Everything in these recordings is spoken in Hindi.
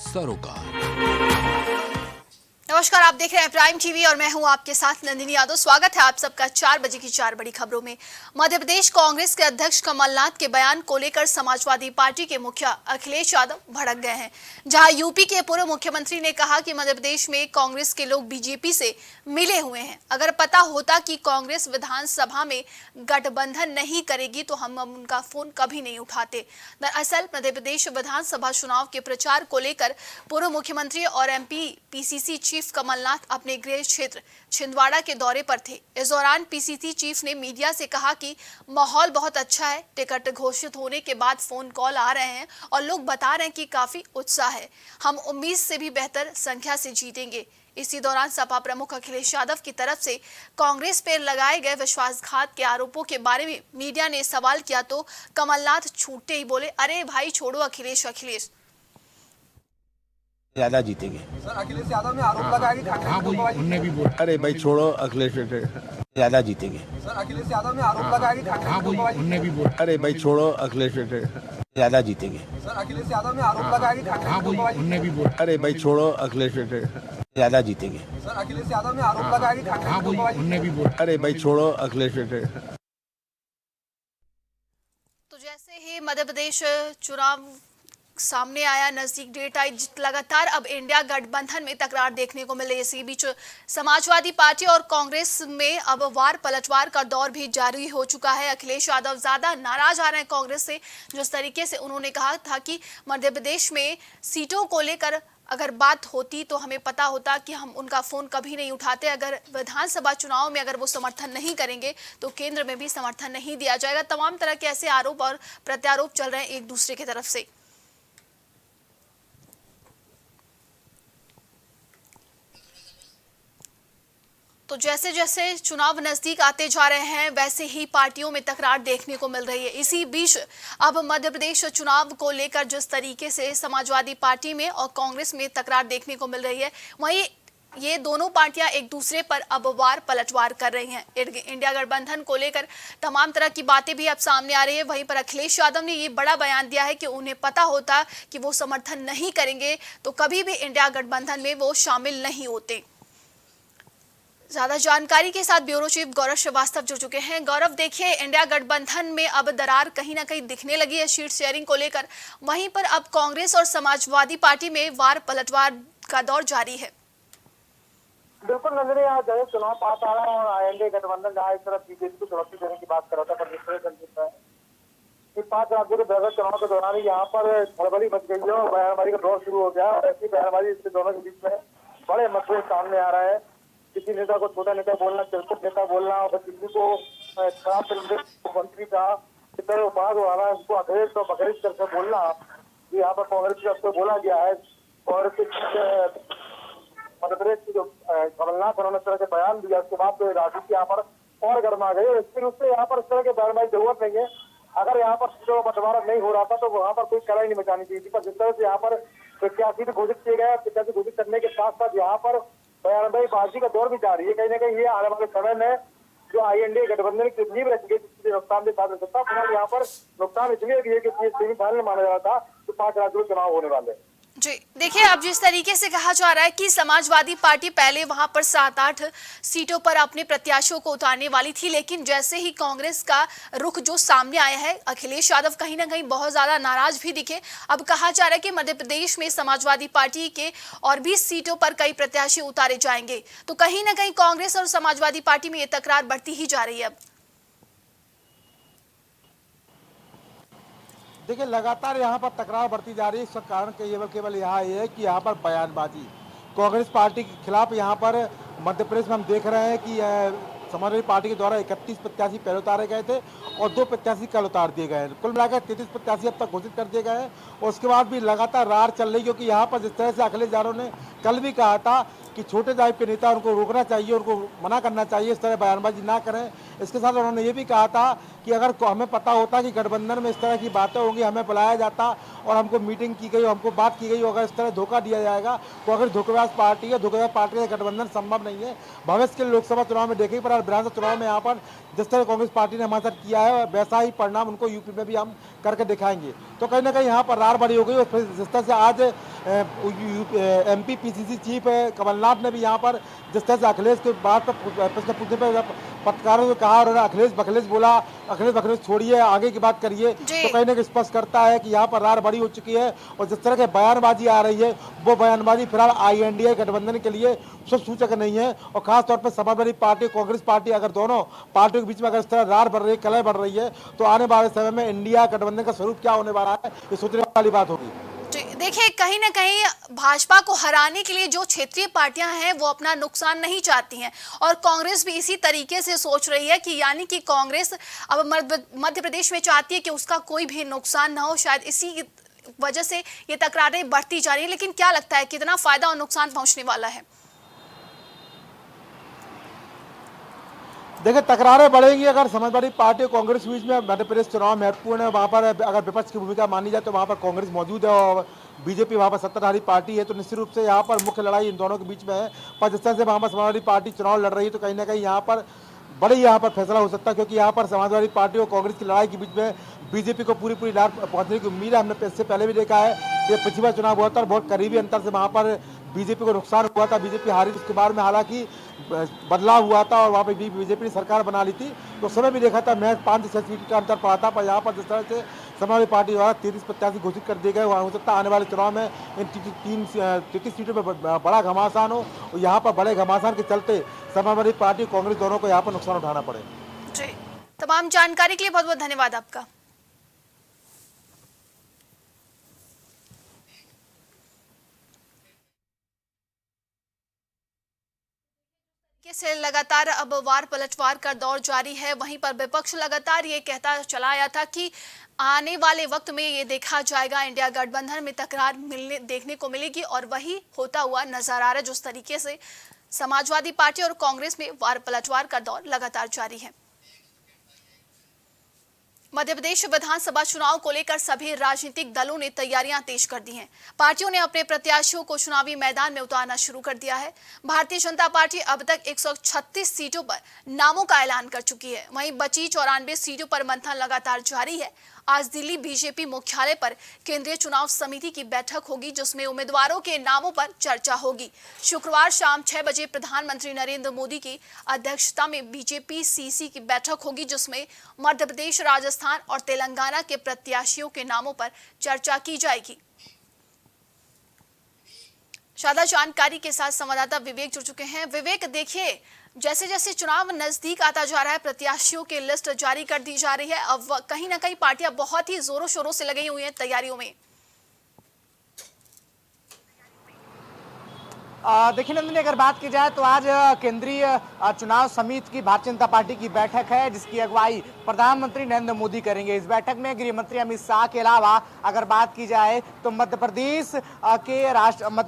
सरोकार। नमस्कार, आप देख रहे हैं प्राइम टीवी और मैं हूं आपके साथ नंदिनी यादव। स्वागत है आप सबका 4 बजे की 4 बड़ी खबरों में। मध्य प्रदेश कांग्रेस के अध्यक्ष कमलनाथ के बयान को लेकर समाजवादी पार्टी के मुखिया अखिलेश यादव भड़क गए हैं। जहां यूपी के पूर्व मुख्यमंत्री ने कहा कि मध्य प्रदेश में कांग्रेस के लोग बीजेपी से मिले हुए हैं। अगर पता होता कि कांग्रेस विधानसभा में गठबंधन नहीं करेगी तो हम उनका फोन कभी नहीं उठाते। दरअसल मध्य प्रदेश विधानसभा चुनाव के प्रचार को लेकर पूर्व मुख्यमंत्री और एमपी पीसीसी चीफ कमलनाथ अपने गृह क्षेत्र छिंदवाड़ा के दौरे पर थे। इस दौरान पीसीसी चीफ ने मीडिया से कहा कि माहौल बहुत अच्छा है, टिकट घोषित होने के बाद फोन कॉल आ रहे हैं और लोग बता रहे हैं कि काफी उत्साह है, हम उम्मीद से भी बेहतर संख्या से जीतेंगे। इसी दौरान सपा प्रमुख अखिलेश यादव की तरफ से कांग्रेस पर लगाए गए विश्वासघात के आरोपों के बारे में मीडिया ने सवाल किया तो कमलनाथ छूटते ही बोले, अरे भाई छोड़ो अखिलेश ज्यादा जीतेंगे। सर अखिलेश यादव ने आरोप लगाया कि उन्होंने भी बोला अरे भाई छोड़ो अखिलेश ज्यादा जीतेंगे। सर अखिलेश यादव ने आरोप लगाया कि उन्होंने भी बोला अरे भाई छोड़ो अखिलेश ज्यादा जीतेंगे। सर अखिलेश यादव ने आरोप लगाया कि उन्होंने भी बोला अरे भाई छोड़ो अखिलेश ज्यादा जीतेंगे। सर अखिलेश यादव ने आरोप लगाया कि उन्होंने भी बोला अरे भाई छोड़ो अखिलेश। तो जैसे ही मध्य प्रदेश चुनाव सामने आया, नजदीक डेट आई, लगातार अब इंडिया गठबंधन में तकरार देखने को मिल रही है। इसी बीच समाजवादी पार्टी और कांग्रेस में अब वार पलटवार का दौर भी जारी हो चुका है। अखिलेश यादव ज्यादा नाराज आ रहे हैं कांग्रेस से। जिस तरीके से उन्होंने कहा था कि मध्य प्रदेश में सीटों को लेकर अगर बात होती तो हमें पता होता कि हम उनका फोन कभी नहीं उठाते। अगर विधानसभा चुनाव में अगर वो समर्थन नहीं करेंगे तो केंद्र में भी समर्थन नहीं दिया जाएगा। तमाम तरह के ऐसे आरोप और प्रत्यारोप चल रहे हैं एक दूसरे की तरफ से। तो जैसे जैसे चुनाव नजदीक आते जा रहे हैं वैसे ही पार्टियों में तकरार देखने को मिल रही है। इसी बीच अब मध्य प्रदेश चुनाव को लेकर जिस तरीके से समाजवादी पार्टी में और कांग्रेस में तकरार देखने को मिल रही है, वहीं ये दोनों पार्टियां एक दूसरे पर अब वार पलटवार कर रही हैं। इंडिया गठबंधन को लेकर तमाम तरह की बातें भी अब सामने आ रही है। वहीं पर अखिलेश यादव ने ये बड़ा बयान दिया है कि उन्हें पता होता कि वो समर्थन नहीं करेंगे तो कभी भी इंडिया गठबंधन में वो शामिल नहीं होते। ज्यादा जानकारी के साथ ब्यूरो चीफ गौरव श्रीवास्तव जुड़ चुके हैं। गौरव, देखिए इंडिया गठबंधन में अब दरार कहीं ना कहीं दिखने लगी है सीट शेयरिंग को लेकर, वहीं पर अब कांग्रेस और समाजवादी पार्टी में वार पलटवार का दौर जारी है। बिल्कुल नजरे आज जैसे चुनाव पास आ रहा है और एनडीए गठबंधन जहाँ एक तरफ बीजेपी को चुनौती देने की बात कर रहा था, पर दूसरे संजीत है कि 5 राज्यों के बहस चुनाव के दौरान ही यहाँ पर खड़बड़ी मच गई है और बयानबाजी का दौर शुरू हो गया। ऐसी बयानबाजी इसके दोनों के बीच में बड़े मतभेद सामने आ रहा है। किसी नेता को छोटा नेता बोलना, चिरकुट नेता बोलना और किसी को खराब मंत्री का इतर उपाध वाला उसको अखिलेश और बखरेज करके बोलना, यहाँ पर कांग्रेस की तरफ से बोला गया है। और मध्य प्रदेश की जो कमलनाथ उन्होंने इस तरह के बयान दिया, उसके बाद तो राजनीति यहाँ पर और गर्मा गई। इसके रूप से यहाँ पर इस तरह के बयानबाजी की जरूरत नहीं है। अगर यहाँ पर सीटों का बंटवारा नहीं हो रहा था तो वहाँ पर कोई कड़ाई नहीं मचानी चाहिए थी। पर जिस तरह से यहाँ पर प्रत्याशी भी घोषित किए गए, प्रत्याशी घोषित करने के साथ साथ यहाँ पर बयानबाजी बाजी का दौर भी जारी है। कहीं ना कहीं ये आने वाले समय में जो एनडीए गठबंधन की नींव रच गई, नुकसान भी साथ सकता है। यहाँ पर नुकसान इसलिए भी है कि सेमीफाइनल माना जा रहा था तो 5 राज्यों में चुनाव होने वाले। जी देखिए, अब जिस तरीके से कहा जा रहा है कि समाजवादी पार्टी पहले वहां पर 7-8 सीटों पर अपने प्रत्याशियों को उतारने वाली थी, लेकिन जैसे ही कांग्रेस का रुख जो सामने आया है, अखिलेश यादव कहीं ना कहीं बहुत ज्यादा नाराज भी दिखे। अब कहा जा रहा है कि मध्य प्रदेश में समाजवादी पार्टी के और 20 सीटों पर कई प्रत्याशी उतारे जाएंगे। तो कहीं ना कहीं कांग्रेस और समाजवादी पार्टी में ये तकरार बढ़ती ही जा रही है। अब देखिए लगातार यहाँ पर तकरार बढ़ती जा रही है। इसका कारण केवल यहाँ ये है कि यहाँ पर बयानबाजी कांग्रेस पार्टी के खिलाफ यहाँ पर मध्य प्रदेश में हम देख रहे हैं कि समाजवादी पार्टी के द्वारा 31 प्रत्याशी पहले उतारे गए थे और 2 प्रत्याशी कल उतार दिए गए हैं। कुल मिलाकर 33 प्रत्याशी अब तक घोषित कर दिए गए हैं और उसके बाद भी लगातार रार चल रही, क्योंकि यहाँ पर जिस तरह से अखिलेश यादव ने कल भी कहा था कि छोटे जाति के नेता उनको रोकना चाहिए, उनको मना करना चाहिए, इस तरह बयानबाजी ना करें। इसके साथ उन्होंने ये भी कहा था कि अगर हमें पता होता कि गठबंधन में इस तरह की बातें होंगी, हमें बुलाया जाता और हमको मीटिंग की गई, हमको बात की गई, अगर इस तरह धोखा दिया जाएगा तो अगर धोखेबाज पार्टी है, धोखेबाज पार्टी का गठबंधन संभव नहीं है। भविष्य के लोकसभा चुनाव में देखेंगे, पर विधानसभा चुनाव में यहाँ पर जिस तरह कांग्रेस पार्टी ने हमारे साथ किया है वैसा ही परिणाम उनको यूपी में भी हम करके दिखाएंगे। तो कहीं ना कहीं यहाँ पर रार बड़ी हो गई और जिस तरह से आज MP PCC चीफ कमलनाथ ने भी यहाँ पर जिस तरह से अखिलेश के बात पर प्रश्न पूछने पर पत्रकारों से कहा और अखिलेश बखलेश बोला, अखिलेश बखलेश छोड़िए, आगे की बात करिए, तो कहीं ना कहीं स्पष्ट करता है कि यहाँ पर रार बड़ी हो चुकी है। और जिस तरह की बयानबाजी आ रही है वो बयानबाजी फिलहाल INDA गठबंधन के लिए शुभ सूचक नहीं है। और खासतौर पर समाजवादी पार्टी, कांग्रेस पार्टी, अगर दोनों पार्टियों के बीच में अगर इस तरह रार बढ़ रही है, कलह बढ़ रही है, तो आने वाले समय में इंडिया गठबंधन का स्वरूप क्या होने वाला है, ये सोचने वाली बात होगी। देखिए, कहीं ना कहीं भाजपा को हराने के लिए जो क्षेत्रीय पार्टियां हैं वो अपना नुकसान नहीं चाहती हैं, और कांग्रेस भी इसी तरीके से सोच रही है कि यानी कि कांग्रेस अब मध्य प्रदेश में चाहती है कि उसका कोई भी नुकसान ना हो। शायद इसी वजह से ये तकरारें बढ़ती जा रही है। लेकिन क्या लगता है कितना फायदा और नुकसान पहुंचने वाला है? देखिए, तकरारें बढ़ेंगी अगर समाजवादी पार्टी और कांग्रेस के बीच में। मध्य प्रदेश चुनाव महत्वपूर्ण है, वहाँ पर अगर विपक्ष की भूमिका मानी जाए तो वहाँ पर कांग्रेस मौजूद है और बीजेपी वहाँ पर सत्ताधारी पार्टी है, तो निश्चित रूप से यहाँ पर मुख्य लड़ाई इन दोनों के बीच में है। पर जिस तरह से वहाँ पर समाजवादी पार्टी चुनाव लड़ रही है, तो कहीं ना कहीं यहाँ पर बड़े यहाँ पर फैसला हो सकता है, क्योंकि यहाँ पर समाजवादी पार्टी और कांग्रेस की लड़ाई के बीच में बीजेपी को पूरी लाभ पहुँचने की उम्मीद है। हमने इससे पहले भी देखा है कि पिछला चुनाव हुआ था, बहुत करीबी अंतर से वहाँ पर बीजेपी को नुकसान हुआ था, बीजेपी हारी। उसके बाद में हालांकि बदलाव हुआ था और वहाँ पे बीजेपी ने सरकार बना ली थी, तो उस समय भी देखा था मैं 5 से 6 सीट का अंतर पड़ा था। पर यहाँ पर जिस तरह से समाजवादी पार्टी द्वारा 33 प्रत्याशी घोषित कर दिए गए, वहाँ हो सकता है आने वाले चुनाव में इन 33 सीटों पर बड़ा घमासान हो, और यहाँ पर बड़े घमासान के चलते समाजवादी पार्टी कांग्रेस दोनों को यहाँ पर नुकसान उठाना पड़े। जी, तमाम जानकारी के लिए बहुत बहुत धन्यवाद आपका। से लगातार अब वार पलटवार का दौर जारी है। वहीं पर विपक्ष लगातार ये कहता चला आया था कि आने वाले वक्त में ये देखा जाएगा, इंडिया गठबंधन में तकरार देखने को मिलेगी, और वही होता हुआ नजर आ रहा है। जिस तरीके से समाजवादी पार्टी और कांग्रेस में वार पलटवार का दौर लगातार जारी है। मध्य प्रदेश विधानसभा चुनाव को लेकर सभी राजनीतिक दलों ने तैयारियां तेज कर दी हैं। पार्टियों ने अपने प्रत्याशियों को चुनावी मैदान में उतारना शुरू कर दिया है। भारतीय जनता पार्टी अब तक 136 सीटों पर नामों का ऐलान कर चुकी है। वहीं बची 94 सीटों पर मंथन लगातार जारी है। आज दिल्ली बीजेपी मुख्यालय पर केंद्रीय चुनाव समिति की बैठक होगी, जिसमें उम्मीदवारों के नामों पर चर्चा होगी। शुक्रवार शाम 6 बजे प्रधानमंत्री नरेंद्र मोदी की अध्यक्षता में बीजेपी सीसी की बैठक होगी, जिसमें मध्य प्रदेश, राजस्थान और तेलंगाना के प्रत्याशियों के नामों पर चर्चा की जाएगी। ज्यादा जानकारी के साथ संवाददाता विवेक जुड़ चुके हैं। विवेक, देखिए, जैसे जैसे चुनाव नजदीक आता जा रहा है, प्रत्याशियों की लिस्ट जारी कर दी जा रही है। अब कहीं ना कहीं पार्टियां बहुत ही जोरों शोरों से लगी हुई हैं तैयारियों में। देखिए नंदिनी, अगर बात की जाए तो आज केंद्रीय चुनाव समिति की भारतीय जनता पार्टी की बैठक है, जिसकी अगुवाई प्रधानमंत्री नरेंद्र मोदी करेंगे। इस बैठक में गृह मंत्री अमित शाह के अलावा अगर बात की जाए तो मध्य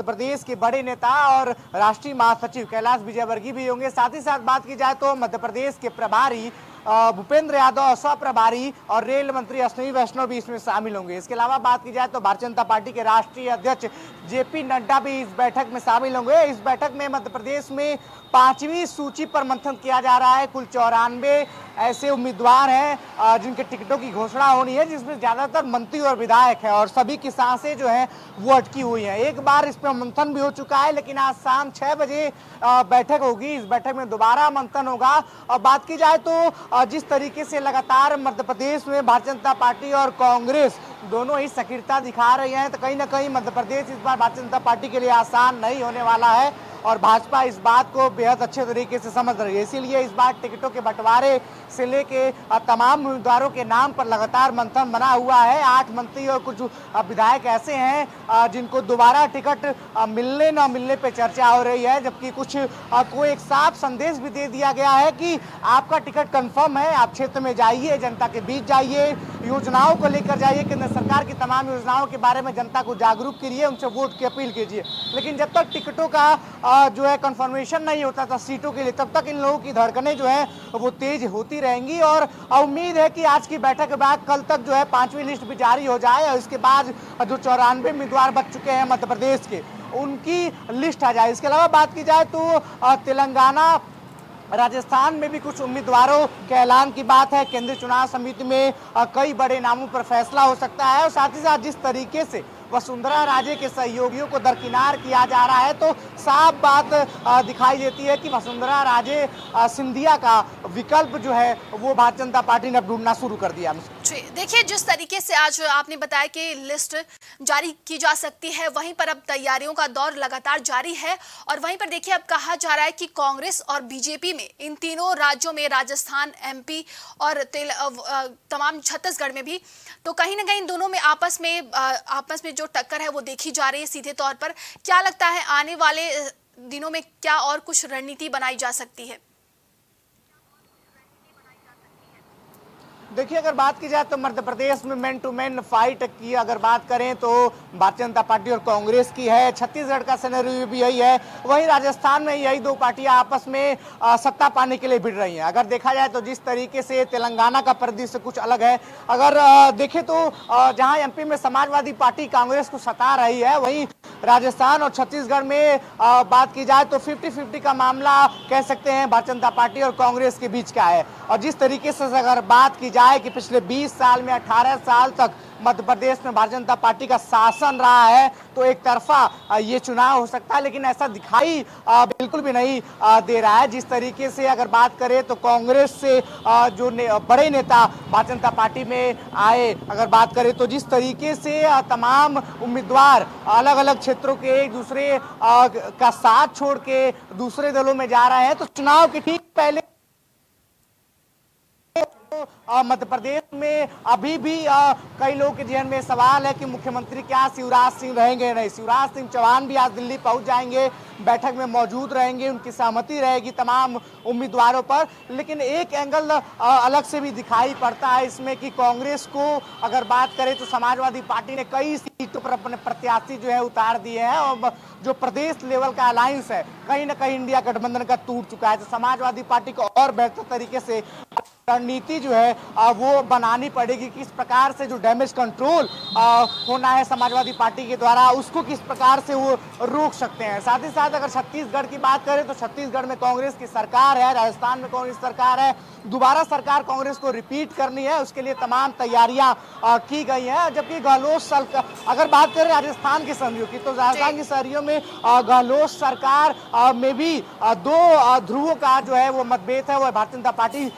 प्रदेश के बड़े नेता और राष्ट्रीय महासचिव कैलाश विजयवर्गीय भी होंगे। साथ ही साथ बात की जाए तो मध्य प्रदेश के प्रभारी भूपेंद्र यादव, सह प्रभारी और रेल मंत्री अश्विनी वैष्णव भी इसमें शामिल होंगे। इसके अलावा बात की जाए तो भारतीय जनता पार्टी के राष्ट्रीय अध्यक्ष JP नड्डा भी इस बैठक में शामिल होंगे। इस बैठक में मध्य प्रदेश में 5वीं सूची पर मंथन किया जा रहा है। कुल 94 ऐसे उम्मीदवार हैं जिनके टिकटों की घोषणा होनी है, जिसमें ज्यादातर मंत्री और विधायक है, और सभी की सांसें जो हैं वो अटकी हुई हैं। एक बार इस पर मंथन भी हो चुका है, लेकिन आज शाम 6 बजे बैठक होगी। इस बैठक में दोबारा मंथन होगा। और बात की जाए तो जिस तरीके से लगातार मध्य प्रदेश में भारतीय जनता पार्टी और कांग्रेस दोनों ही सक्रियता दिखा रही हैं, तो कहीं ना कहीं मध्य प्रदेश इस बार भारतीय जनता पार्टी के लिए आसान नहीं होने वाला है, और भाजपा इस बात को बेहद अच्छे तरीके से समझ रही है। इसीलिए इस बार टिकटों के बंटवारे से लेके तमाम उम्मीदवारों के नाम पर लगातार मंथन बना हुआ है। 8 मंत्री और कुछ विधायक ऐसे हैं जिनको दोबारा टिकट मिलने न मिलने पे चर्चा हो रही है, जबकि कुछ को एक साफ संदेश भी दे दिया गया है कि आपका टिकट कंफर्म है, आप क्षेत्र में जाइए, जनता के बीच जाइए, योजनाओं को लेकर जाइए, केंद्र सरकार की तमाम योजनाओं के बारे में जनता को जागरूक करिए, उनसे वोट की अपील कीजिए। लेकिन जब तक टिकटों का जो है कंफर्मेशन नहीं होता था सीटों के लिए, तब तक इन लोगों की धड़कनें जो है वो तेज होती रहेंगी। और उम्मीद है कि आज की बैठक के बाद कल तक जो है 5वीं लिस्ट भी जारी हो जाए, और इसके बाद जो 94 उम्मीदवार बच चुके हैं मध्य प्रदेश के, उनकी लिस्ट आ जाए। इसके अलावा बात की जाए तो तेलंगाना, राजस्थान में भी कुछ उम्मीदवारों के ऐलान की बात है। केंद्रीय चुनाव समिति में कई बड़े नामों पर फैसला हो सकता है, और साथ ही साथ जिस तरीके से वसुंधरा राजे के सहयोगियों को दरकिनार किया जा रहा है, तो साफ बात दिखाई देती है कि वसुंधरा राजे सिंधिया का विकल्प जो है वो भारतीय जनता पार्टी ने अब ढूंढना शुरू कर दिया। जी देखिए, जिस तरीके से आज आपने बताया कि लिस्ट जारी की जा सकती है, वहीं पर अब तैयारियों का दौर लगातार जारी है। और वहीं पर देखिए, अब कहा जा रहा है कि कांग्रेस और बीजेपी में, इन तीनों राज्यों में, राजस्थान, एमपी और तमाम छत्तीसगढ़ में भी, तो कहीं ना कहीं दोनों में आपस में जो टक्कर है वो देखी जा रही है सीधे तौर पर। क्या लगता है आने वाले दिनों में क्या और कुछ रणनीति बनाई जा सकती है? देखिए, अगर बात की जाए तो मध्य प्रदेश में मैन टू मैन फाइट की अगर बात करें तो भारतीय जनता पार्टी और कांग्रेस की है। छत्तीसगढ़ का सिनेरियो भी यही है। वहीं राजस्थान में यही दो पार्टियां आपस में सत्ता पाने के लिए भिड़ रही हैं। अगर देखा जाए तो जिस तरीके से तेलंगाना का परिदृश्य कुछ अलग है। अगर देखें तो जहां एमपी में समाजवादी पार्टी कांग्रेस को सता रही है, वहीं राजस्थान और छत्तीसगढ़ में बात की जाए तो 50-50 का मामला कह सकते हैं भारतीय जनता पार्टी और कांग्रेस के बीच का है। और जिस तरीके से अगर बात की जाए कि पिछले 20 साल में 18 साल तक मध्य प्रदेश में भारतीय जनता पार्टी का शासन रहा है, तो एक तरफा ये चुनाव हो सकता है, लेकिन ऐसा दिखाई बिल्कुल भी नहीं दे रहा है। जिस तरीके से अगर बात करें तो कांग्रेस से जो बड़े नेता भारतीय जनता पार्टी में आए, अगर बात करें तो जिस तरीके से तमाम उम्मीदवार अलग अलग क्षेत्रों के एक दूसरे का साथ छोड़ के दूसरे दलों में जा रहे हैं, तो चुनाव के ठीक पहले मध्य प्रदेश में अभी भी कई लोगों के जहन में सवाल है कि मुख्यमंत्री क्या शिवराज सिंह रहेंगे नहीं। शिवराज सिंह चौहान भी आज दिल्ली पहुंच जाएंगे, बैठक में मौजूद रहेंगे, उनकी सहमति रहेगी तमाम उम्मीदवारों पर। लेकिन एक एंगल अलग से भी दिखाई पड़ता है इसमें कि कांग्रेस को अगर बात करें तो समाजवादी पार्टी ने कई सीटों पर अपने प्रत्याशी जो है उतार दिए हैं, और जो प्रदेश लेवल का अलायंस है कहीं ना कहीं इंडिया गठबंधन का टूट चुका है। तो समाजवादी पार्टी को और बेहतर तरीके से रणनीति जो है वो बनानी पड़ेगी। किस प्रकार से जो डैमेज कंट्रोल होना है समाजवादी पार्टी के द्वारा, उसको किस प्रकार से वो रोक सकते हैं। साथ ही साथ अगर छत्तीसगढ़ की बात करें तो छत्तीसगढ़ में कांग्रेस की सरकार है, राजस्थान में कांग्रेस सरकार है, दोबारा सरकार कांग्रेस को रिपीट करनी है, उसके लिए तमाम तैयारियां की गई हैं। जबकि गहलोत अगर बात करें राजस्थान की सहरियों की, तो राजस्थान की सहरियों में गहलोत सरकार में भी दो ध्रुवों का जो है वो मतभेद है। वो भारतीय जनता पार्टी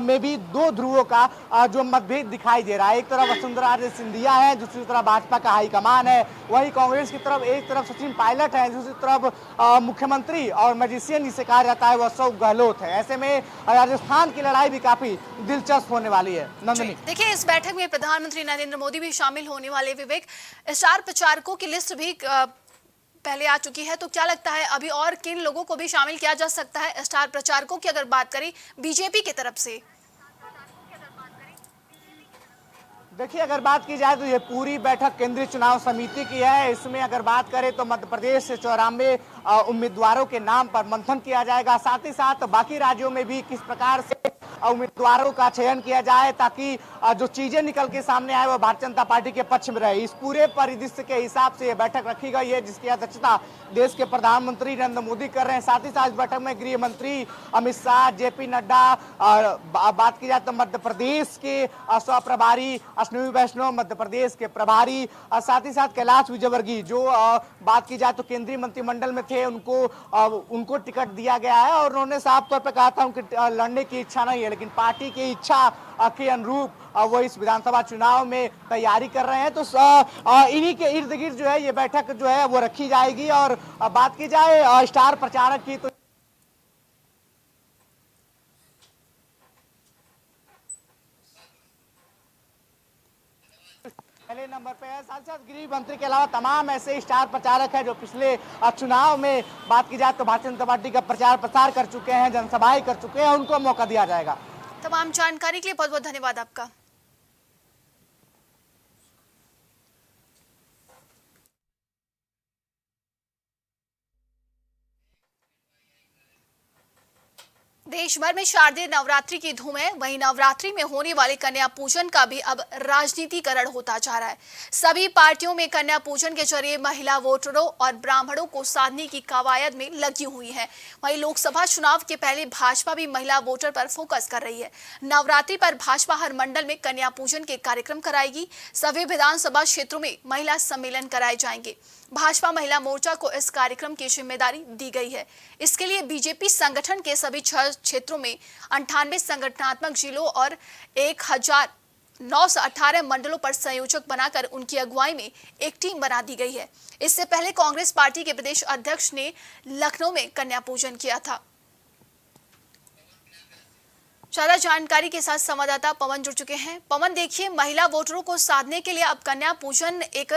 में भी दो ध्रुवों का जो मतभेद दिखाई दे रहा है। एक तरफ वसुंधरा राजे सिंधिया है, दूसरी तरफ भाजपा का हाईकमान है। वही कांग्रेस की तरफ एक तरफ सचिन पायलट है, दूसरी तरफ मुख्यमंत्री और मैजिशियन जिसे कहा जाता है वो अशोक गहलोत है। ऐसे में राजस्थान की लड़ाई भी काफी दिलचस्प होने वाली है। नंदिनी, देखिए, इस बैठक में प्रधानमंत्री नरेंद्र मोदी भी शामिल होने वाले। विवेक, स्टार प्रचारकों की लिस्ट भी पहले आ चुकी है, तो क्या लगता है अभी और किन लोगों को भी शामिल किया जा सकता है स्टार प्रचारकों की अगर बात करें बीजेपी की तरफ से? देखिए, अगर बात की जाए तो ये पूरी बैठक केंद्रीय चुनाव समिति की है। इसमें अगर बात करें तो मध्य प्रदेश से 94 उम्मीदवारों के नाम पर मंथन किया जाएगा। साथ ही साथ बाकी राज्यों में भी किस प्रकार से उम्मीदवारों का चयन किया जाए ताकि जो चीजें निकल के सामने आए वो भारतीय जनता पार्टी के पक्ष में रहे। इस पूरे परिदृश्य के हिसाब से ये बैठक रखी गई है, जिसकी अध्यक्षता देश के प्रधानमंत्री नरेंद्र मोदी कर रहे हैं। साथ ही साथ इस बैठक में गृह मंत्री अमित शाह, जेपी नड्डा, बात की जाए तो मध्य प्रदेश के सह प्रभारी अश्विनी वैष्णव, मध्य प्रदेश के प्रभारी, साथ ही साथ कैलाश विजयवर्गीय जो बात की जाए तो केंद्रीय मंत्रिमंडल में थे, उनको टिकट दिया गया है। और उन्होंने साफ तौर पर कहा था उनकी लड़ने की इच्छा नहीं है, लेकिन पार्टी की इच्छा के अनुरूप वो इस विधानसभा चुनाव में तैयारी कर रहे हैं। तो इन्हीं के इर्द गिर्द जो है ये बैठक जो है वो रखी जाएगी। और बात की जाए स्टार प्रचारक की, तो पहले नंबर पे है। साथ साथ गृह मंत्री के अलावा तमाम ऐसे स्टार प्रचारक हैं जो पिछले चुनाव में बात की जाए तो भारतीय जनता पार्टी का प्रचार प्रसार कर चुके हैं, जनसभाएं कर चुके हैं, उनको मौका दिया जाएगा। तमाम जानकारी के लिए बहुत बहुत धन्यवाद आपका। देश भर में शारदीय नवरात्रि की धूम है। वहीं नवरात्रि में होने वाले कन्या पूजन का भी अब राजनीतिकरण होता जा रहा है। सभी पार्टियों में कन्या पूजन के जरिए महिला वोटरों और ब्राह्मणों को साधने की कवायद में लगी हुई है। वहीं लोकसभा चुनाव के पहले भाजपा भी महिला वोटर पर फोकस कर रही है। नवरात्रि पर भाजपा हर मंडल में कन्या पूजन के कार्यक्रम कराएगी। सभी विधानसभा क्षेत्रों में महिला सम्मेलन कराए जाएंगे। भाजपा महिला मोर्चा को इस कार्यक्रम की जिम्मेदारी दी गई है। इसके लिए बीजेपी संगठन के सभी 6 क्षेत्रों में 98 संगठनात्मक जिलों और 1918 मंडलों पर संयोजक बनाकर उनकी अगुवाई में एक टीम बना दी गई है। इससे पहले कांग्रेस पार्टी के प्रदेश अध्यक्ष ने लखनऊ में कन्या पूजन किया था। ज्यादा जानकारी के साथ संवाददाता पवन जुड़ चुके हैं। पवन, देखिए, महिला वोटरों को साधने के लिए अब कन्या पूजन एक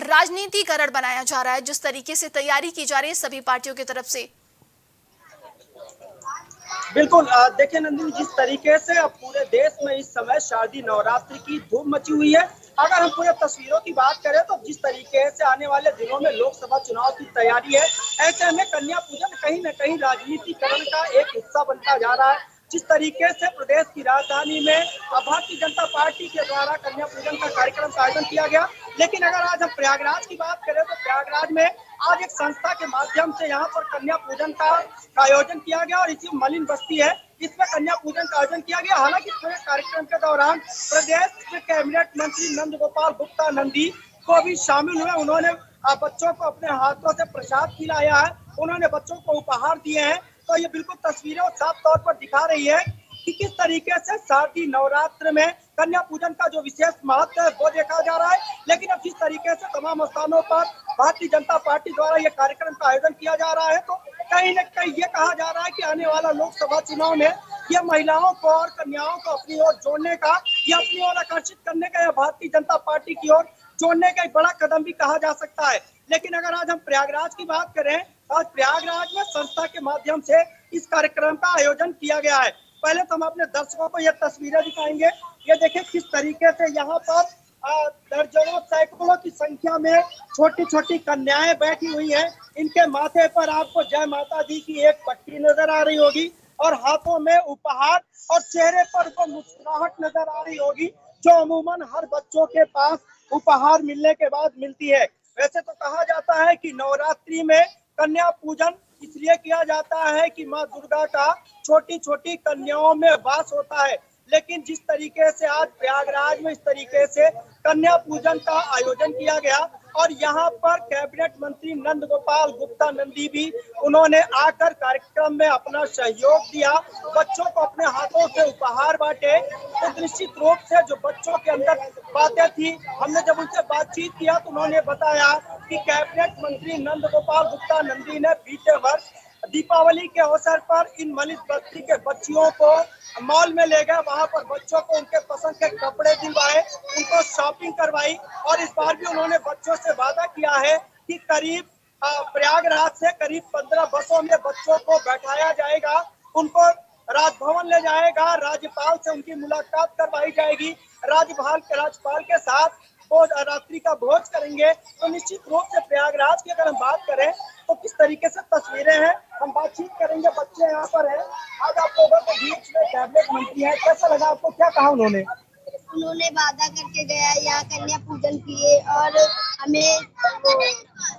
राजनीतिकरण बनाया जा रहा है। जिस तरीके से तैयारी की जा रही है सभी पार्टियों की तरफ से। बिल्कुल, देखिए नंदिनी, जिस तरीके से अब पूरे देश में इस समय शारदीय नवरात्रि की धूम मची हुई है। अगर हम पूरे तस्वीरों की बात करें तो जिस तरीके से आने वाले दिनों में लोकसभा चुनाव की तैयारी है, ऐसे में कन्या पूजन कहीं न कहीं राजनीतिकरण का एक हिस्सा बनता जा रहा है। जिस तरीके से प्रदेश की राजधानी में भारतीय जनता पार्टी के द्वारा कन्या पूजन का कार्यक्रम का आयोजन किया गया, लेकिन अगर आज हम प्रयागराज की बात करें तो प्रयागराज में आज एक संस्था के माध्यम से यहाँ पर कन्या पूजन का आयोजन किया गया और इसी मलिन बस्ती है, इसमें कन्या पूजन का आयोजन किया गया। हालांकि पूरे कार्यक्रम के दौरान प्रदेश के कैबिनेट मंत्री नंद गोपाल गुप्ता नंदी को भी शामिल हुए। उन्होंने बच्चों को अपने हाथों से प्रसाद खिलाया है, उन्होंने बच्चों को उपहार दिए हैं। तो ये बिल्कुल तस्वीरें साफ तौर पर दिखा रही है कि किस तरीके से शारदीय नवरात्र में कन्या पूजन का जो विशेष महत्व है वो देखा जा रहा है। लेकिन अब जिस तरीके से तमाम स्थानों पर भारतीय जनता पार्टी द्वारा ये कार्यक्रम का आयोजन किया जा रहा है, तो कहीं न कहीं ये कहा जा रहा है कि आने वाला लोकसभा चुनाव में ये महिलाओं को और कन्याओं को अपनी ओर जोड़ने का या अपनी ओर आकर्षित करने का या भारतीय जनता पार्टी की ओर जोड़ने का एक बड़ा कदम भी कहा जा सकता है। लेकिन अगर आज हम प्रयागराज की बात करें, आज प्रयागराज में संस्था के माध्यम से इस कार्यक्रम का आयोजन किया गया है। पहले तो हम अपने दर्शकों को ये तस्वीरें दिखाएंगे। ये देखिए किस तरीके से यहाँ पर दर्जनों सैकड़ों की संख्या में छोटी छोटी कन्याएं बैठी हुई हैं। इनके माथे पर आपको जय माता दी की एक पट्टी नजर आ रही होगी और हाथों में उपहार और चेहरे पर वो मुस्कुराहट नजर आ रही होगी, जो अमूमन हर बच्चों के पास उपहार मिलने के बाद मिलती है। वैसे तो कहा जाता है कि नवरात्रि में कन्या पूजन इसलिए किया जाता है कि माँ दुर्गा का छोटी छोटी कन्याओं में वास होता है। लेकिन जिस तरीके से आज प्रयागराज में इस तरीके से कन्या पूजन का आयोजन किया गया और यहाँ पर कैबिनेट मंत्री नंद गोपाल गुप्ता नंदी भी उन्होंने आकर कार्यक्रम में अपना सहयोग दिया, बच्चों को अपने हाथों से उपहार बांटे। तो निश्चित रूप से जो बच्चों के अंदर बातें थी, हमने जब उनसे बातचीत किया तो उन्होंने बताया कि कैबिनेट मंत्री नंद गोपाल गुप्ता नंदी ने बीते वर्ष दीपावली के अवसर पर इन मलिन बस्ती के बच्चियों को मॉल में ले गए, वहां पर बच्चों को उनके पसंद के कपड़े दिलवाए, उनको शॉपिंग करवाई और इस बार भी उन्होंने बच्चों से वादा किया है कि करीब प्रयागराज से करीब 15 बसों में बच्चों को बैठाया जाएगा, उनको राजभवन ले जाएगा, राज्यपाल से उनकी मुलाकात करवाई जाएगी, राज्यपाल के साथ वो रात्रि का भोज करेंगे। तो निश्चित रूप से प्रयागराज की अगर हम बात करें तो किस तरीके से तस्वीरें हैं, हम बातचीत करेंगे। बच्चे यहाँ पर हैं, आज आप लोगों के बीच में कैबिनेट मंत्री है, कैसा लगा आपको, क्या कहा उन्होंने? उन्होंने वादा करके गया, यहाँ कन्या पूजन किए और हमें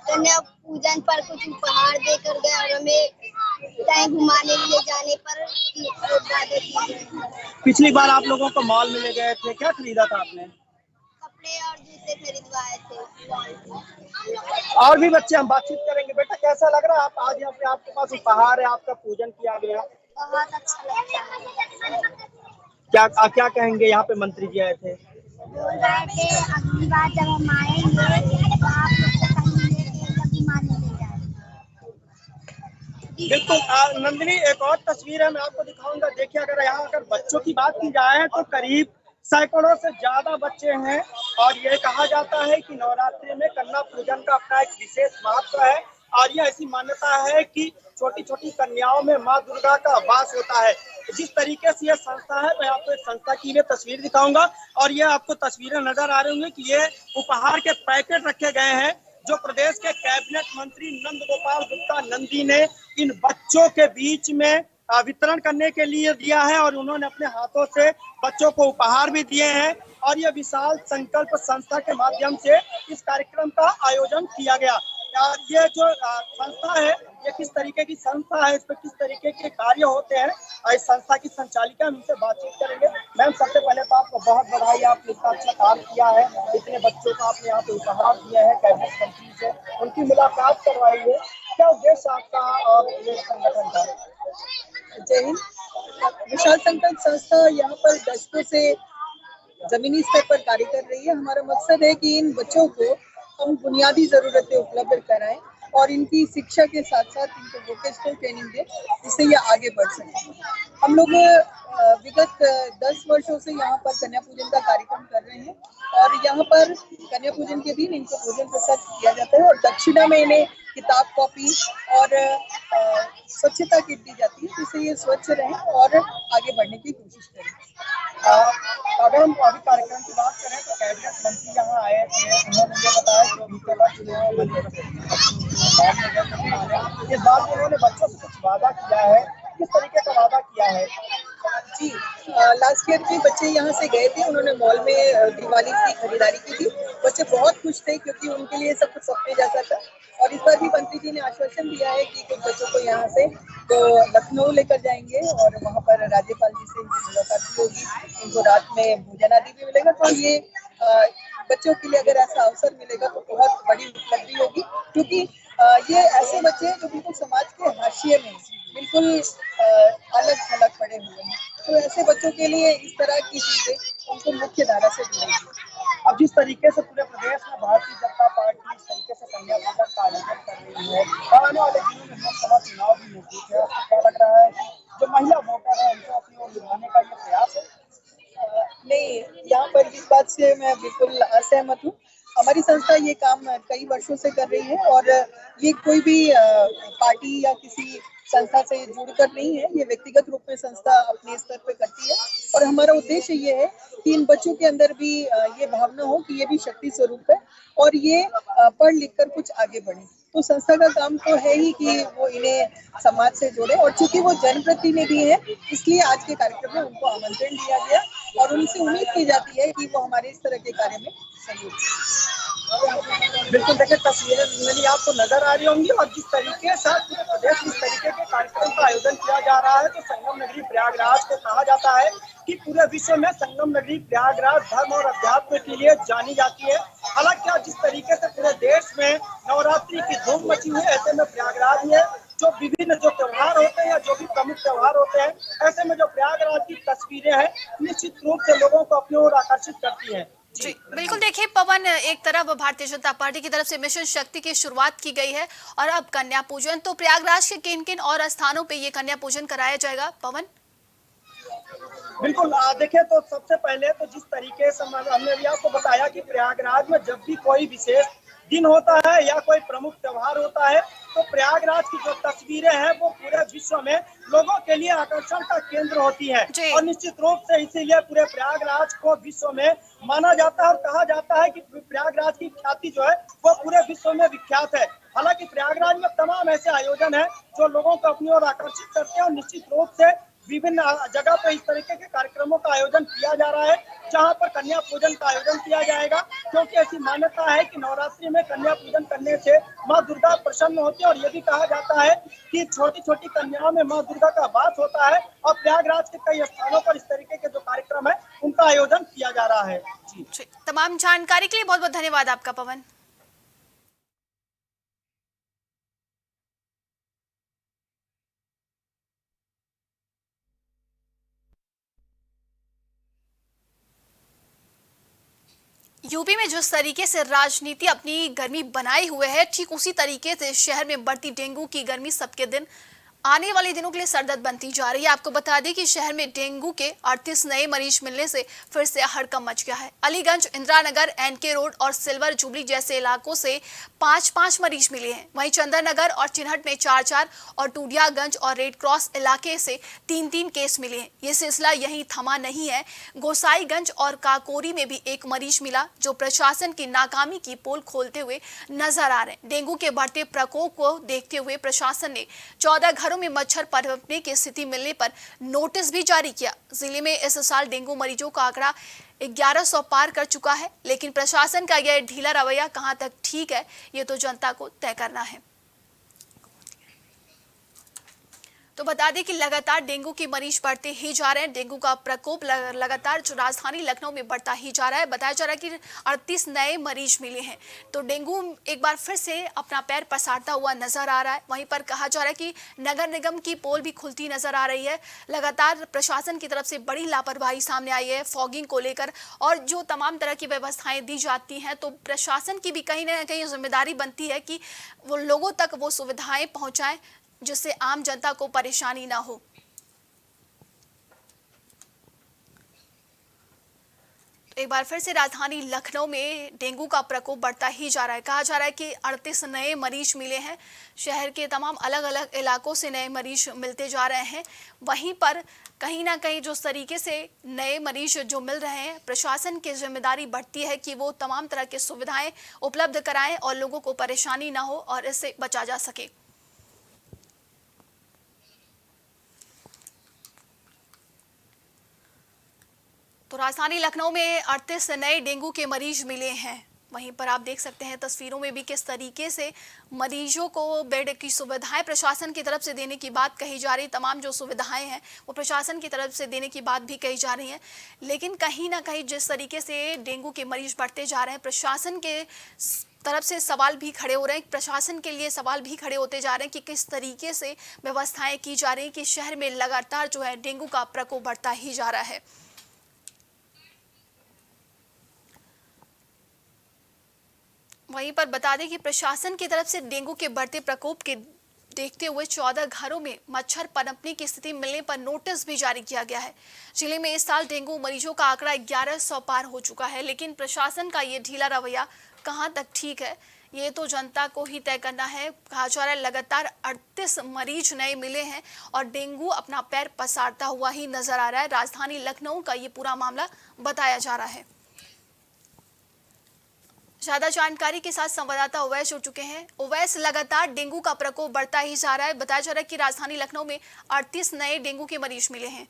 कन्या पूजन पर कुछ उपहार देकर गए और हमें कहीं घुमाने ले जाने पर वादे किए। पिछली बार आप लोगों को मॉल में ले गए थे, क्या खरीदा था आपने? कपड़े और जूते खरीदवाए थे। और भी बच्चे हम बातचीत करेंगे। बेटा कैसा लग रहा है, आप आज यहाँ पे आपके पास उपहार है, आपका पूजन किया गया? बहुत अच्छा लगता है। क्या कहेंगे, यहाँ पे मंत्री जी आए थे? बोल रहे थे अगली बार जब हम आएंगे तो आप लोग से घुमाने ले जाएंगे। बिल्कुल नंदिनी, एक और तस्वीर है मैं आपको दिखाऊंगा। देखिए अगर यहाँ अगर बच्चों की बात की जाए तो करीब सैकड़ों से ज्यादा बच्चे हैं और ये कहा जाता है कि नवरात्रि में कन्या पूजन का अपना एक विशेष महत्व है और यह ऐसी मान्यता है कि छोटी छोटी कन्याओं में माँ दुर्गा का वास होता है। जिस तरीके से यह संस्था है, मैं आपको एक संस्था की भी तस्वीर दिखाऊंगा और ये आपको तस्वीरें नजर आ रही होंगी कि ये उपहार के पैकेट रखे गए हैं जो प्रदेश के कैबिनेट मंत्री नंद गोपाल गुप्ता नंदी ने इन बच्चों के बीच में वितरण करने के लिए दिया है और उन्होंने अपने हाथों से बच्चों को उपहार भी दिए हैं और ये विशाल संकल्प संस्था के माध्यम से इस कार्यक्रम का आयोजन किया गया। ये जो संस्था है ये किस तरीके की संस्था है, इस पर किस तरीके के कार्य होते हैं, इस संस्था की संचालिका हम उनसे बातचीत करेंगे। मैम, सबसे पहले तो आपको बहुत बधाई, आपने इतना अच्छा काम किया है, इतने बच्चों को आपने यहाँ पे उपहार दिया है, कैबिनेट मंत्री से उनकी मुलाकात करवाई है, क्या उद्देश्य आपका और ये संगठन का? जय हिंद। विशाल संकल्प संस्था यहाँ पर दशकों से जमीनी स्तर पर कार्य कर रही है। हमारा मकसद है कि इन बच्चों को हम बुनियादी जरूरतें उपलब्ध कराएं और इनकी शिक्षा के साथ साथ इनको वोकेशनल ट्रेनिंग दें जिससे ये आगे बढ़ सकें। हम लोग विगत 10 वर्षों से यहाँ पर कन्या पूजन का कार्यक्रम कर रहे हैं और यहाँ पर कन्या पूजन के दिन इनको भोजन प्रसाद किया जाता है और दक्षिणा में इन्हें किताब, कॉपी और स्वच्छता किट दी जाती है जिससे ये स्वच्छ रहें और आगे बढ़ने की कोशिश करें। अगर हम अभी कार्यक्रम की बात करें तो कैबिनेट मंत्री यहाँ आए थे, उन्होंने ये बताया कि बीते वर्ष इस बार उन्होंने बच्चों से कुछ वादा किया है, किस तरीके का वादा किया है? जी, लास्ट ईयर के बच्चे यहाँ से गए थे, उन्होंने मॉल में दिवाली की खरीदारी की थी। बच्चे बहुत खुश थे क्योंकि उनके लिए सब कुछ सपने जैसा था और इस बार भी मंत्री जी ने आश्वासन दिया है कि कुछ बच्चों को यहाँ से तो लखनऊ लेकर जाएंगे और वहाँ पर राज्यपाल जी से इनकी मुलाकात भी होगी, इनको रात में भोजन आदि भी मिलेगा। तो ये बच्चों के लिए अगर ऐसा अवसर मिलेगा तो बहुत बड़ी उपलब्धि होगी क्योंकि ये ऐसे बच्चे हैं जो बिल्कुल समाज के हाशिए में बिल्कुल अलग थलग पड़े हुए हैं। तो ऐसे बच्चों के लिए इस तरह की चीजें उनको मुख्य धारा से जोड़ेगी। अब जिस तरीके से पूरे प्रदेश में भारतीय जनता पार्टी इस तरीके से कन्या पूजन का आयोजन कर रही है और आने वाले दिनों में लोकसभा चुनाव भी नजदीक है, आपको क्या लग रहा है जो महिला वोटर है उनको अपनी ओर लुभाने का ये प्रयास है? नहीं, यहाँ पर इस बात से मैं बिल्कुल असहमत हूँ। हमारी संस्था ये काम कई वर्षों से कर रही है और ये कोई भी पार्टी या किसी संस्था से जुड़कर नहीं है, ये व्यक्तिगत रूप में संस्था अपने स्तर पे करती है और हमारा उद्देश्य ये है कि इन बच्चों के अंदर भी ये भावना हो कि ये भी शक्ति स्वरूप है और ये पढ़ लिख कर कुछ आगे बढ़े। तो संस्था का काम तो है ही कि वो इन्हें समाज से जोड़े और चूंकि वो जनप्रतिनिधि है इसलिए आज के कार्यक्रम में उनको आमंत्रण दिया गया और उनसे उम्मीद की जाती है कि वो हमारे इस तरह के कार्य में सहयोग करें। बिल्कुल, देखिए तस्वीरें मेरी आपको नजर आ रही होंगी और जिस तरीके से पूरे प्रदेश में इस तरीके के कार्यक्रम का आयोजन किया जा रहा है तो संगम नगरी प्रयागराज को कहा जाता है कि पूरे विश्व में संगम नगरी प्रयागराज धर्म और अध्यात्म के लिए जानी जाती है। हालांकि जिस तरीके से पूरे देश में नवरात्रि की धूम मची हुई है, ऐसे में प्रयागराज में जो विभिन्न जो त्योहार होते हैं या जो भी प्रमुख त्योहार होते हैं, ऐसे में जो प्रयागराज की तस्वीरें हैं निश्चित रूप से लोगों को अपनी ओर आकर्षित करती हैं। जी बिल्कुल। देखिए पवन, एक तरफ भारतीय जनता पार्टी की तरफ से मिशन शक्ति की शुरुआत की गई है और अब कन्या पूजन, तो प्रयागराज के किन किन और स्थानों पे ये कन्या पूजन कराया जाएगा पवन? बिल्कुल, देखिए तो सबसे पहले तो जिस तरीके से हमने भी आपको बताया कि प्रयागराज में जब भी कोई विशेष दिन होता है या कोई प्रमुख त्योहार होता है तो प्रयागराज की जो तस्वीरें हैं वो पूरे विश्व में लोगों के लिए आकर्षण का केंद्र होती है और निश्चित रूप से इसीलिए पूरे प्रयागराज को विश्व में माना जाता है और कहा जाता है कि प्रयागराज की ख्याति जो है वो पूरे विश्व में विख्यात है। हालांकि प्रयागराज में तमाम ऐसे आयोजन है जो लोगों को अपनी ओर आकर्षित करते हैं और निश्चित रूप से विभिन्न जगह पर इस तरीके के कार्यक्रमों का आयोजन किया जा रहा है जहां पर कन्या पूजन का आयोजन किया जाएगा क्योंकि ऐसी मान्यता है कि नवरात्रि में कन्या पूजन करने से मां दुर्गा प्रसन्न होती है और ये भी कहा जाता है कि छोटी छोटी कन्याओं में मां दुर्गा का वास होता है और प्रयागराज के कई स्थानों पर इस तरीके के जो कार्यक्रम है उनका आयोजन किया जा रहा है। जी, तमाम जानकारी के लिए बहुत बहुत धन्यवाद आपका पवन। यूपी में जिस तरीके से राजनीति अपनी गर्मी बनाए हुए है, ठीक उसी तरीके से शहर में बढ़ती डेंगू की गर्मी सबके दिन आने वाले दिनों के लिए सरदर्द बनती जा रही है। आपको बता दें कि शहर में डेंगू के 38 नए मरीज मिलने से फिर से हड़कंप मच गया है। अलीगंज, इंदिरानगर, एनके रोड और सिल्वर जुबली जैसे इलाकों से 5-5 मरीज मिले हैं। वहीं चंदन नगर और चिन्हट में 4-4 और टूडियागंज और रेड क्रॉस इलाके से 3-3 केस मिले हैं। ये सिलसिला यहीं थमा नहीं है। गोसाईगंज और काकोरी में भी एक मरीज मिला जो प्रशासन की नाकामी की पोल खोलते हुए नजर आ रहे हैं। डेंगू के बढ़ते प्रकोप को देखते हुए प्रशासन ने 14 घरों घरों में मच्छर पनपने की स्थिति मिलने पर नोटिस भी जारी किया। जिले में इस साल डेंगू मरीजों का आंकड़ा 1100 पार कर चुका है, लेकिन प्रशासन का यह ढीला रवैया कहां तक ठीक है, ये तो जनता को तय करना है। तो बता दें कि लगातार डेंगू के मरीज बढ़ते ही जा रहे हैं। डेंगू का प्रकोप लगातार जो राजधानी लखनऊ में बढ़ता ही जा रहा है। बताया जा रहा है कि 38 नए मरीज मिले हैं, तो डेंगू एक बार फिर से अपना पैर पसारता हुआ नजर आ रहा है। वहीं पर कहा जा रहा है कि नगर निगम की पोल भी खुलती नजर आ रही है। लगातार प्रशासन की तरफ से बड़ी लापरवाही सामने आई है फॉगिंग को लेकर, और जो तमाम तरह की व्यवस्थाएं दी जाती हैं, तो प्रशासन की भी कहीं ना कहीं जिम्मेदारी बनती है कि वो लोगों तक वो सुविधाएं पहुंचाएं जिससे आम जनता को परेशानी ना हो। एक बार फिर से राजधानी लखनऊ में डेंगू का प्रकोप बढ़ता ही जा रहा है। कहा जा रहा है कि 38 नए मरीज मिले हैं। शहर के तमाम अलग अलग इलाकों से नए मरीज मिलते जा रहे हैं। वहीं पर कहीं ना कहीं जो तरीके से नए मरीज जो मिल रहे हैं, प्रशासन की जिम्मेदारी बढ़ती है कि वो तमाम तरह की सुविधाएं उपलब्ध कराएं और लोगों को परेशानी ना हो और इससे बचा जा सके। तो राजधानी लखनऊ में 38 नए डेंगू के मरीज मिले हैं। वहीं पर आप देख सकते हैं तस्वीरों में भी किस तरीके से मरीजों को बेड की सुविधाएं प्रशासन की तरफ से देने की बात कही जा रही। तमाम जो सुविधाएं हैं वो प्रशासन की तरफ से देने की बात भी कही जा रही है, लेकिन कहीं ना कहीं जिस तरीके से डेंगू के मरीज बढ़ते जा रहे हैं, प्रशासन के तरफ से सवाल भी खड़े हो रहे हैं। प्रशासन के लिए सवाल भी खड़े होते जा रहे हैं कि किस तरीके से व्यवस्थाएं की जा रही है कि शहर में लगातार जो है डेंगू का प्रकोप बढ़ता ही जा रहा है। वहीं पर बता दें कि प्रशासन की तरफ से डेंगू के बढ़ते प्रकोप के देखते हुए 14 घरों में मच्छर पनपने की स्थिति मिलने पर नोटिस भी जारी किया गया है। जिले में इस साल डेंगू मरीजों का आंकड़ा 1100 पार हो चुका है, लेकिन प्रशासन का ये ढीला रवैया कहां तक ठीक है, ये तो जनता को ही तय करना है। कहा जा रहा है लगातार 38 मरीज नए मिले हैं और डेंगू अपना पैर पसारता हुआ ही नजर आ रहा है। राजधानी लखनऊ का ये पूरा मामला बताया जा रहा है। ज्यादा जानकारी के साथ संवाददाता ओवैस जुड़ चुके हैं। ओवैस, लगातार डेंगू का प्रकोप बढ़ता ही जा रहा है। बताया जा रहा है कि राजधानी लखनऊ में 38 नए डेंगू के मरीज मिले हैं।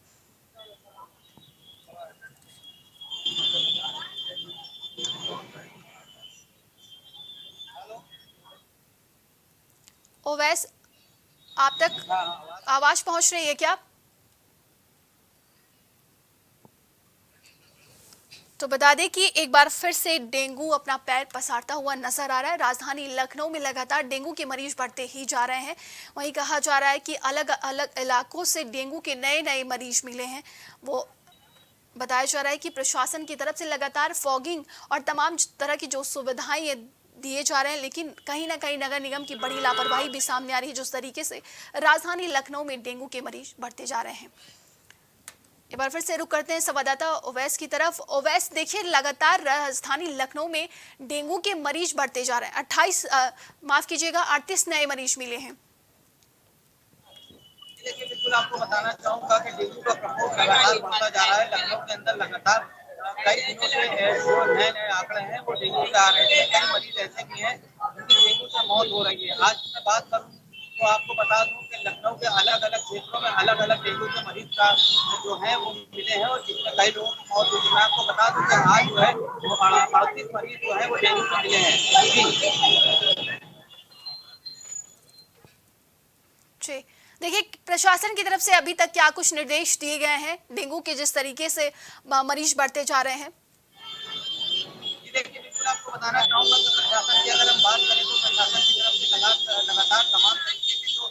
ओवैस, आप तक आवाज पहुंच रही है क्या? तो बता दें कि एक बार फिर से डेंगू अपना पैर पसारता हुआ नजर आ रहा है। राजधानी लखनऊ में लगातार डेंगू के मरीज बढ़ते ही जा रहे हैं। वहीं कहा जा रहा है कि अलग अलग इलाकों से डेंगू के नए नए मरीज मिले हैं। वो बताया जा रहा है कि प्रशासन की तरफ से लगातार फॉगिंग और तमाम तरह की जो सुविधाएं ये दिए जा रहे हैं, लेकिन कहीं ना कहीं नगर निगम की बड़ी लापरवाही भी सामने आ रही है जिस तरीके से राजधानी लखनऊ में डेंगू के मरीज बढ़ते जा रहे हैं। एक बार फिर से रुक करते हैं संवाददाता ओवैस की तरफ। ओवैस, देखिए लगातार राजधानी लखनऊ में डेंगू के मरीज बढ़ते जा रहे हैं। 38 नए मरीज मिले हैं। देखिए, बिल्कुल आपको बताना चाहूंगा कि डेंगू का प्रकोप लगातार बढ़ता जा रहा है। लखनऊ के अंदर लगातार कई दिनों से जो नए नए आंकड़े हैं वो डेंगू के आ रहे हैं। कई मरीज ऐसे भी हैं जिनकी डेंगू से मौत हो रही है। आज मैं बात करूँ तो आपको बता दूं कि लखनऊ के अलग अलग क्षेत्रों में अलग अलग डेंगू के मरीज का जो है वो मिले हैं और जिसमें कई लोगों की मौत हुई है। मैं आपको बता दूं कि आज जो है वो 38 मरीज जो है वो डेंगू से मिले हैं। जी, देखिए प्रशासन की तरफ से अभी तक क्या कुछ निर्देश दिए गए हैं डेंगू के जिस तरीके से मरीज बढ़ते जा रहे हैं? देखिए, बिल्कुल आपको बताना चाहूंगा कि प्रशासन की अगर हम बात करें तो प्रशासन की तरफ से लगातार तमाम तरीके के जो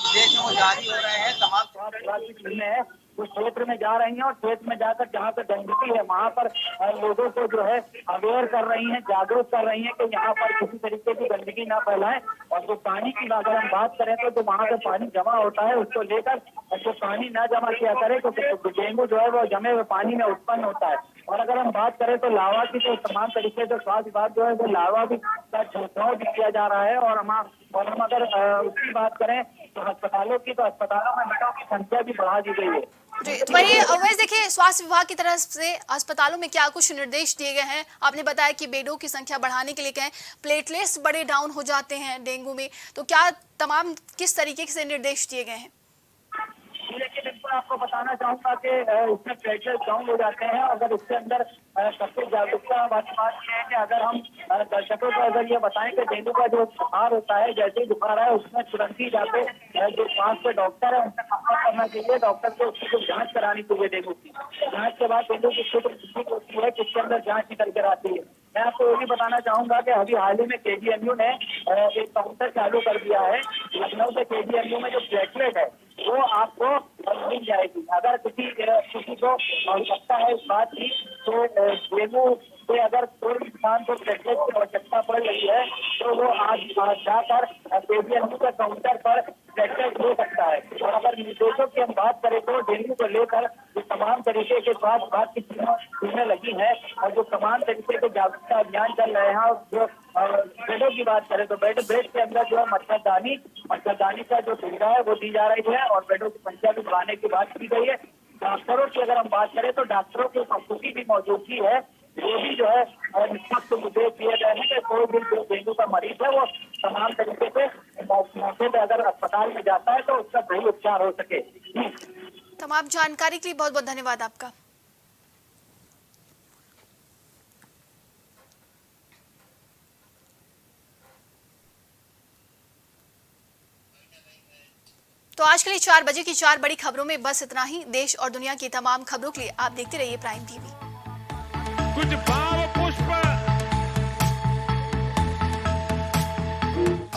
निर्देश हैं वो जारी हो रहे हैं। तमाम है उस क्षेत्र में जा रही हैं और क्षेत्र में जाकर जहाँ पर गंदगी है वहाँ पर लोगों को जो है अवेयर कर रही हैं, जागरूक कर रही हैं कि यहाँ पर किसी तरीके की गंदगी ना फैलाएं। और जो पानी की अगर हम बात करें तो जो वहाँ पे पानी जमा होता है उसको लेकर जो पानी ना जमा किया करे तो डेंगू जो है वो जमे हुए पानी में उत्पन्न होता है। और अगर हम बात करें तो लावा की तो तमाम तरीके से स्वास्थ्य विभाग जो है वो लावा भी का छिड़काव भी किया जा रहा है। और हम अगर उसकी बात करें तो अस्पतालों की तो अस्पतालों में बेडों की संख्या भी बढ़ा दी गई है। जी, तो वही अवैस देखिए, स्वास्थ्य विभाग की तरफ से अस्पतालों में क्या कुछ निर्देश दिए गए हैं? आपने बताया कि बेडों की संख्या बढ़ाने के लिए कहें, प्लेटलेट्स बड़े डाउन हो जाते हैं डेंगू में, तो क्या तमाम किस तरीके से निर्देश दिए गए हैं? लेकिन बिल्कुल आपको बताना चाहूंगा कि इसमें प्लेटलेट्स डाउन हो जाते हैं। अगर इसके अंदर सबसे जागरूकता वाली बात यह है कि अगर हम दर्शकों को अगर ये बताएं कि डेंगू का जो बुखार होता है, जैसे ही बुखार है उसमें तुरंत ही जाके जो पास के डॉक्टर है उनसे संपर्क करना चाहिए। डॉक्टर को उसकी जो जांच करानी चाहिए डेंगू की। जांच के बाद डेंगू की शुद्ध पुष्टि होती है, जिसके अंदर जांच निकल कर आती है। मैं आपको ये भी बताना चाहूंगा कि अभी हाल ही में KGMU ने एक काउंटर चालू कर दिया है। लखनऊ के KGMU में जो प्लेटलेट है वो आपको मिल जाएगी। अगर किसी को आवश्यकता है इस बात की, तो डेंगू से अगर कोई इंसान को प्लेटलेट की आवश्यकता पड़ रही है तो वो आज जाकर KGMU के काउंटर पर प्लेटलेट ले सकता है। और अगर निर्देशों की हम बात करें तो डेंगू को लेकर जो तमाम तरीके के स्वास्थ्य विभाग की टीमें लगी है और जो तमाम तरीके के जागरूकता अभियान चल रहे हैं। और जो बेडों की बात करें तो बेड के अंदर जो है मच्छरदानी का जो सुविधा है वो दी जा रही है और बेडों की संख्या भी बढ़ाने की बात की गई है। डॉक्टरों की अगर हम बात करें तो डॉक्टरों की उपस्थिति भी मौजूदगी है। वो भी जो है निष्पक्ष निर्देश दिए गए हैं कि कोई भी जो डेंगू का मरीज है वो तमाम तरीके से मौके पर अगर अस्पताल में जाता है तो उसका सही उपचार हो सके। तमाम जानकारी के लिए बहुत बहुत धन्यवाद आपका। तो आज के लिए 4 बजे की 4 बड़ी खबरों में बस इतना ही। देश और दुनिया की तमाम खबरों के लिए आप देखते रहिए प्राइम टीवी। कुछ भाव पुष्प।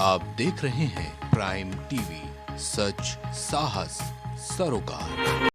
आप देख रहे हैं प्राइम टीवी, सच साहस सरोकार।